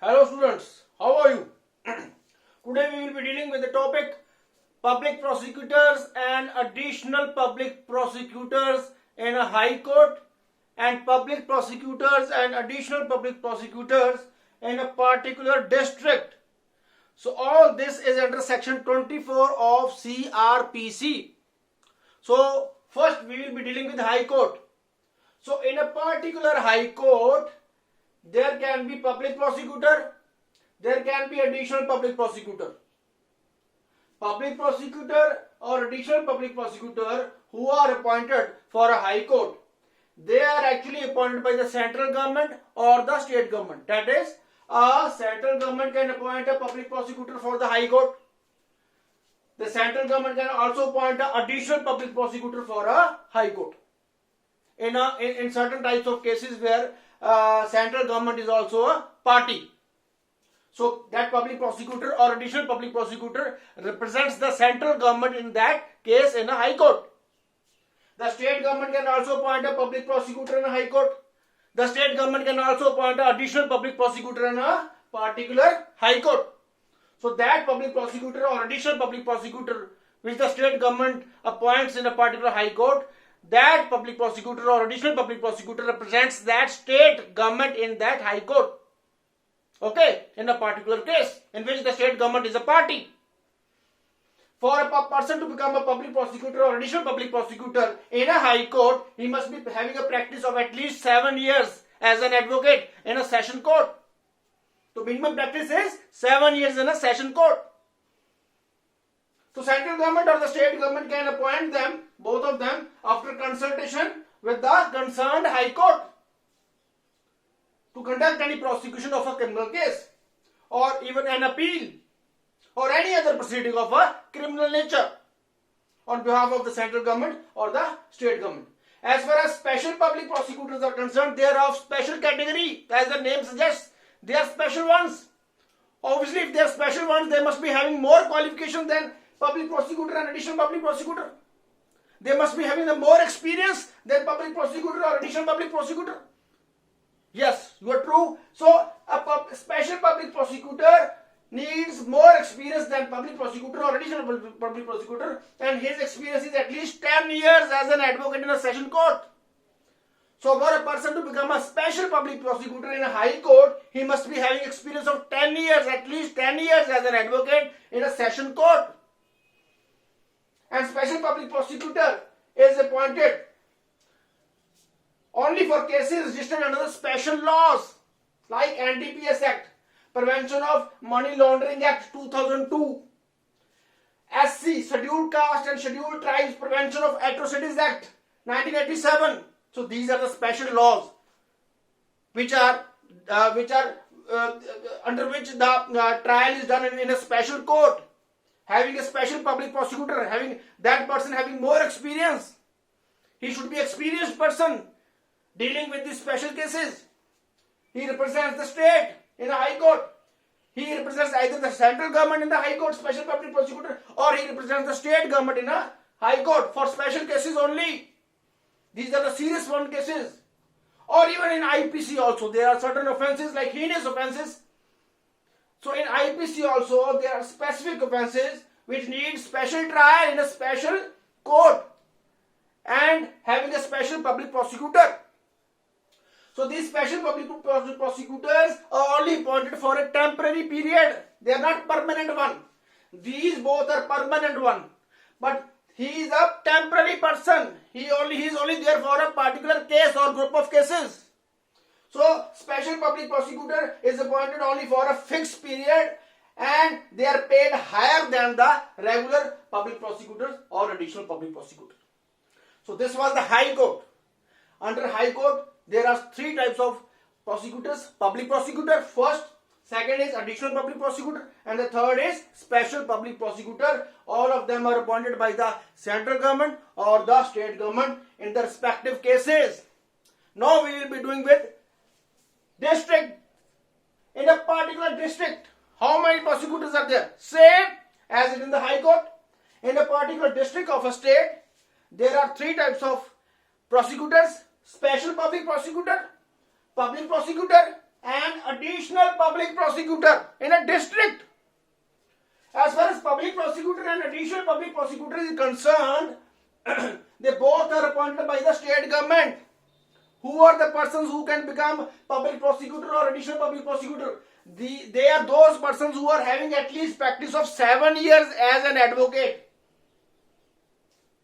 Hello students, how are you? Today we will be dealing with the topic public prosecutors and additional public prosecutors in a high court and public prosecutors and additional public prosecutors in a particular district. So all this is under section 24 of CRPC. So first we will be dealing with high court. So in a particular high court, there can be public prosecutor, there can be additional public prosecutor. Public prosecutor or additional public prosecutor who are appointed for a high court, they are actually appointed by the central government or the state government. That is, a central government can appoint a public prosecutor for the high court. The central government can also appoint an additional public prosecutor for a high court. In certain types of cases where central government is also a party. So that public prosecutor or additional public prosecutor represents the central government in that case in a high court. The state government can also appoint a public prosecutor in a high court. The state government can also appoint an additional public prosecutor in a particular high court. So that public prosecutor or additional public prosecutor which the state government appoints in a particular high court, that public prosecutor or additional public prosecutor represents that state government in that high court. Okay, in a particular case in which the state government is a party. For a person to become a public prosecutor or additional public prosecutor in a high court, he must be having a practice of at least 7 years as an advocate in a session court. So minimum practice is 7 years in a session court. So central government or the state government can appoint them, both of them, after consultation with the concerned high court to conduct any prosecution of a criminal case or even an appeal or any other proceeding of a criminal nature on behalf of the central government or the state government. As far as special public prosecutors are concerned, they are of special category. As the name suggests, they are special ones. Obviously, if they are special ones, they must be having more qualification than public prosecutor and additional public prosecutor. They must be having the more experience than public prosecutor or additional public prosecutor. Yes, you are true. So, a special public prosecutor needs more experience than public prosecutor or additional public prosecutor, and his experience is at least 10 years as an advocate in a session court. So, for a person to become a special public prosecutor in a high court, he must be having experience of 10 years, at least 10 years as an advocate in a session court. And special public prosecutor is appointed only for cases registered under the special laws like NDPS Act, Prevention of Money Laundering Act 2002, SC, Scheduled Caste and Scheduled Tribes Prevention of Atrocities Act 1987. So these are the special laws which are under which the trial is done in a special court, having a special public prosecutor, having that person having more experience. He should be an experienced person dealing with these special cases. He represents the state in the high court. He represents either the central government in the high court, special public prosecutor, or he represents the state government in a high court for special cases only. These are the serious one cases. Or even in IPC also, there are certain offences like heinous offences. So in IPC also, there are specific offences which need special trial in a special court and having a special public prosecutor. So these special public prosecutors are only appointed for a temporary period. They are not permanent one. These both are permanent one. But he is a temporary person. He is only there for a particular case or group of cases. So special public prosecutor is appointed only for a fixed period and they are paid higher than the regular public prosecutors or additional public prosecutors. So this was the high court. Under high court, there are 3 types of prosecutors. Public prosecutor first, second is additional public prosecutor, and the third is special public prosecutor. All of them are appointed by the central government or the state government in the respective cases. Now we will be doing with district. In a particular district, how many prosecutors are there? Same as in the high court. In a particular district of a state, there are 3 types of prosecutors: special public prosecutor, and additional public prosecutor in a district. As far as public prosecutor and additional public prosecutor is concerned, they both are appointed by the state government. Who are the persons who can become public prosecutor or additional public prosecutor? They are those persons who are having at least practice of 7 years as an advocate.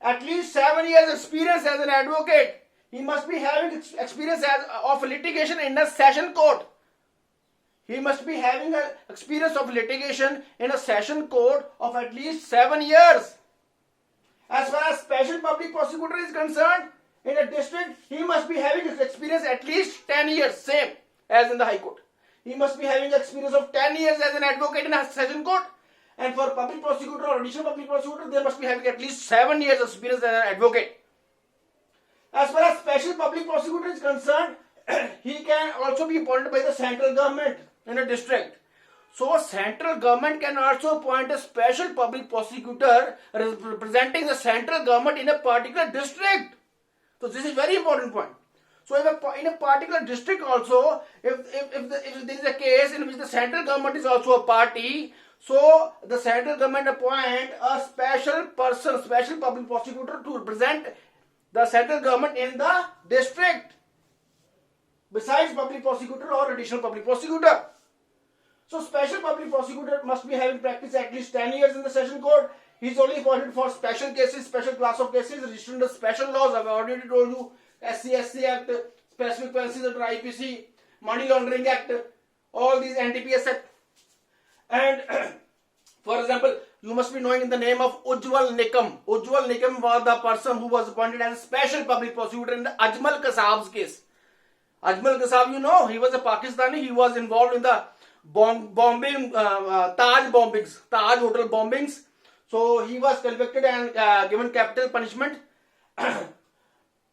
At least 7 years experience as an advocate. He must be having experience of litigation in a session court. He must be having an experience of litigation in a session court of at least 7 years. As far as special public prosecutor is concerned, in a district, he must be having experience at least 10 years, same as in the High Court. He must be having experience of 10 years as an advocate in a session court. And for public prosecutor or additional public prosecutor, they must be having at least 7 years experience as an advocate. As far as special public prosecutor is concerned, he can also be appointed by the central government in a district. So central government can also appoint a special public prosecutor representing the central government in a particular district. So this is very important point. So in a particular district also, if there is a case in which the central government is also a party, so the central government appoint a special person, special public prosecutor to represent the central government in the district, besides public prosecutor or additional public prosecutor. So special public prosecutor must be having practice at least 10 years in the session court. He is only appointed for special cases, special class of cases registered under special laws. I have already told you, SC Act, Specific Penalties under IPC, Money Laundering Act, all these NDPS Act. And for example, you must be knowing the name of Ujjwal Nikam. Ujjwal Nikam was the person who was appointed as a special public prosecutor in the Ajmal Kasab's case. Ajmal Kasab, you know, he was a Pakistani. He was involved in the bombing, Taj bombings, Taj hotel bombings. So he was convicted and given capital punishment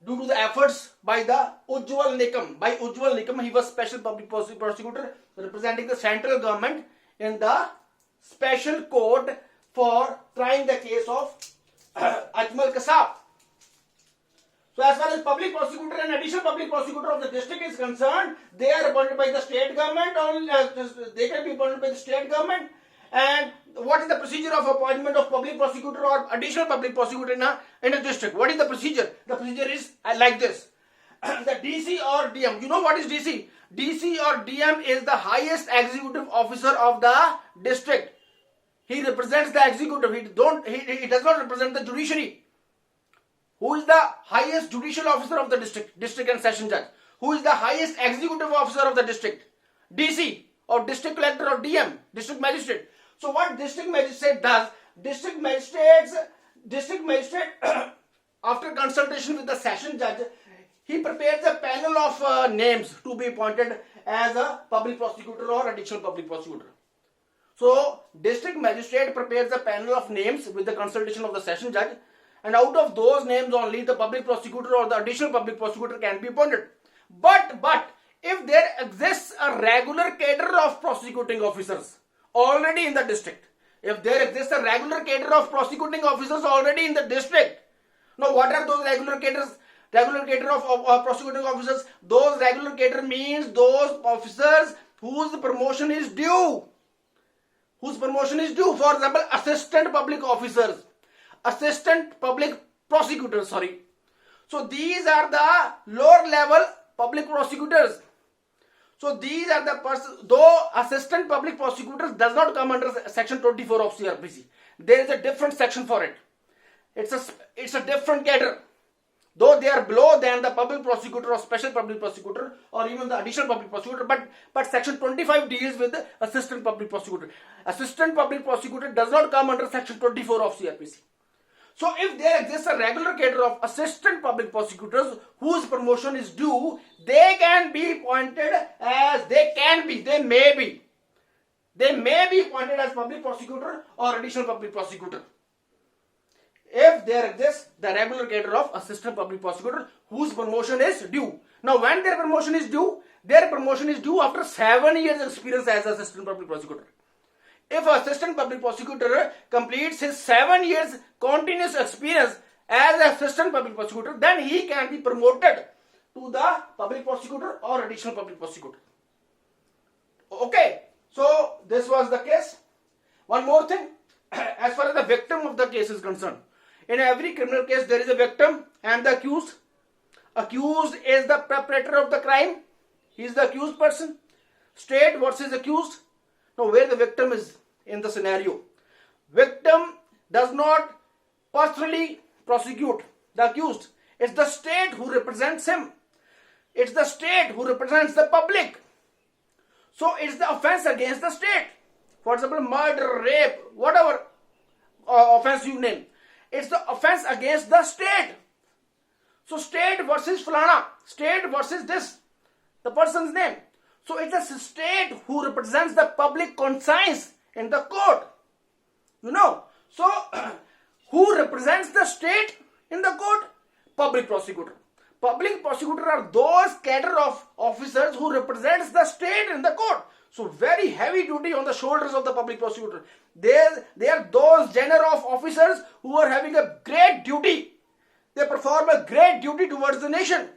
due to the efforts by the Ujjwal Nikam. By Ujjwal Nikam, he was special public prosecutor representing the central government in the special court for trying the case of Ajmal Kasab. So as far as public prosecutor and additional public prosecutor of the district is concerned, they are appointed by the state government, or they can be appointed by the state government. And what is the procedure of appointment of public prosecutor or additional public prosecutor in a district? What is the procedure? The procedure is like this. The DC or DM. You know what is DC? DC or DM is the highest executive officer of the district. He represents the executive. He does not represent the judiciary. Who is the highest judicial officer of the district? District and session judge. Who is the highest executive officer of the district? DC or district collector or DM, district magistrate. So what district magistrate does? District magistrate after consultation with the session judge, he prepares a panel of names to be appointed as a public prosecutor or additional public prosecutor. So district magistrate prepares a panel of names with the consultation of the session judge, and out of those names only the public prosecutor or the additional public prosecutor can be appointed. But if there exists a regular cadre of prosecuting officers already in the district, if there exists a regular cadre of prosecuting officers already in the district, now what are those regular cadres? Regular cadre of prosecuting officers. Those regular cadre means those officers whose promotion is due. Whose promotion is due. For example, assistant public officers, assistant public prosecutors, sorry. So these are the lower level public prosecutors. So these are the persons, though assistant public prosecutors does not come under section 24 of CRPC. There is a different section for it. It's a different cadre. Though they are below than the public prosecutor or special public prosecutor or even the additional public prosecutor, but section 25 deals with the assistant public prosecutor. Assistant public prosecutor does not come under section 24 of CRPC. So if there exists a regular cadre of assistant public prosecutors whose promotion is due, they can be appointed as, they may be appointed as public prosecutor or additional public prosecutor. If there exists the regular cadre of assistant public prosecutor whose promotion is due. Now when their promotion is due? Their promotion is due after 7 years experience as assistant public prosecutor. If assistant public prosecutor completes his 7 years continuous experience as assistant public prosecutor, then he can be promoted to the public prosecutor or additional public prosecutor. Okay. this was the case. One more thing, as far as the victim of the case is concerned, in every criminal case there is a victim and the accused. Accused is the perpetrator of the crime. He is the accused person. State versus accused. Now where the victim is in the scenario. Victim does not personally prosecute the accused. It's the state who represents him. It's the state who represents the public. So it's the offense against the state. For example, murder, rape, whatever offense you name. It's the offense against the state. So state versus Fulana. State versus this. The person's name. So it's the state who represents the public conscience in the court. You know. So who represents the state in the court? Public prosecutor. Public prosecutor are those cadre of officers who represents the state in the court. So very heavy duty on the shoulders of the public prosecutor. They are those genre of officers who are having a great duty. They perform a great duty towards the nation.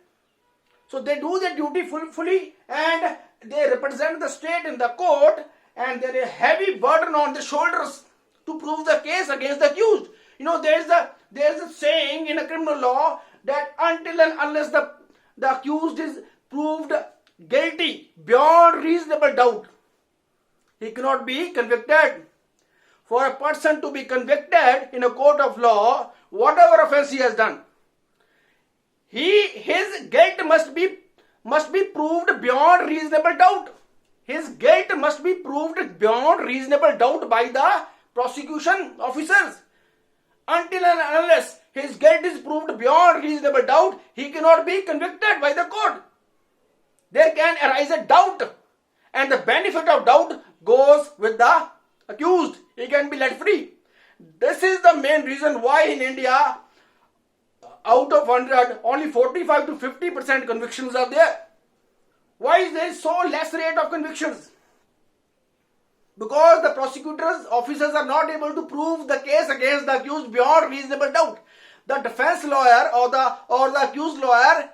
So they do their duty fully and they represent the state in the court, and there is a heavy burden on the shoulders to prove the case against the accused. You know, there is a saying in a criminal law that until and unless the accused is proved guilty beyond reasonable doubt, he cannot be convicted. For a person to be convicted in a court of law, whatever offense he has done, his guilt must be proved beyond reasonable doubt. His guilt must be proved beyond reasonable doubt by the prosecution officers. Until and unless his guilt is proved beyond reasonable doubt, he cannot be convicted by the court. There can arise a doubt, and the benefit of doubt goes with the accused. He can be let free. This is the main reason why in India, out of 100, only 45 to 50% convictions are there. Why is there so less rate of convictions? Because the prosecutors, officers are not able to prove the case against the accused beyond reasonable doubt. The defense lawyer or the accused lawyer,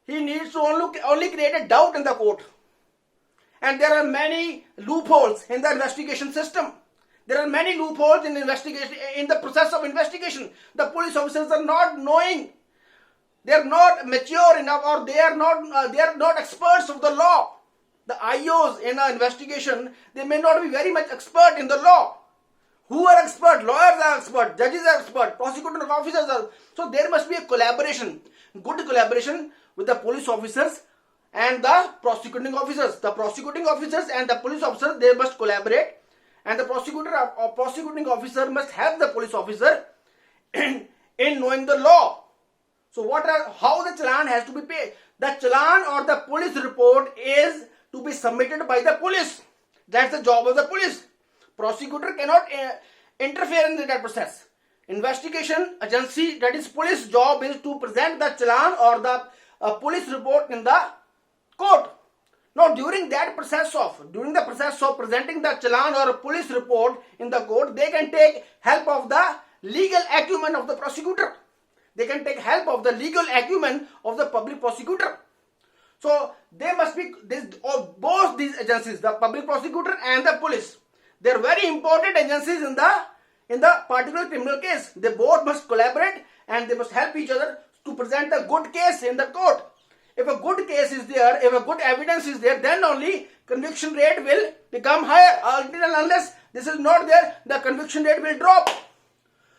he needs to only create a doubt in the court. And there are many loopholes in the investigation system. There are many loopholes in investigation, in the process of investigation. The police officers are not knowing. They are not mature enough, or they are not experts of the law. The IOs in an investigation, they may not be very much expert in the law. Who are expert? Lawyers are expert, judges are expert, prosecuting officers are. So there must be a collaboration, good collaboration with the police officers and the prosecuting officers. The prosecuting officers and the police officers, they must collaborate, and the prosecutor or prosecuting officer must help the police officer in knowing the law. So how the challan has to be paid? The challan or the police report is to be submitted by the police. That's the job of the police. Prosecutor cannot interfere in that process. Investigation agency, that is police job, is to present the challan or the police report in the court. Now during the process of presenting the challan or a police report in the court, they can take help of the legal acumen of the prosecutor. They can take help of the legal acumen of the public prosecutor. So they must be both these agencies, the public prosecutor and the police. They are very important agencies in the particular criminal case. They both must collaborate and they must help each other to present a good case in the court. If a good case is there, if a good evidence is there, then only conviction rate will become higher. Until and unless this is not there, the conviction rate will drop.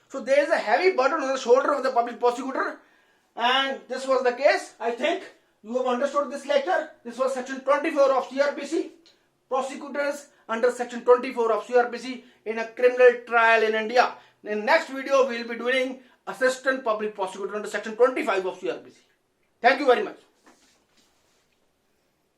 So there is a heavy burden on the shoulder of the public prosecutor, and this was the case. I think you have understood this lecture. This was section 24 of CRPC. Prosecutors under section 24 of CRPC in a criminal trial in India. In next video, we will be doing assistant public prosecutor under section 25 of CRPC. Thank you very much.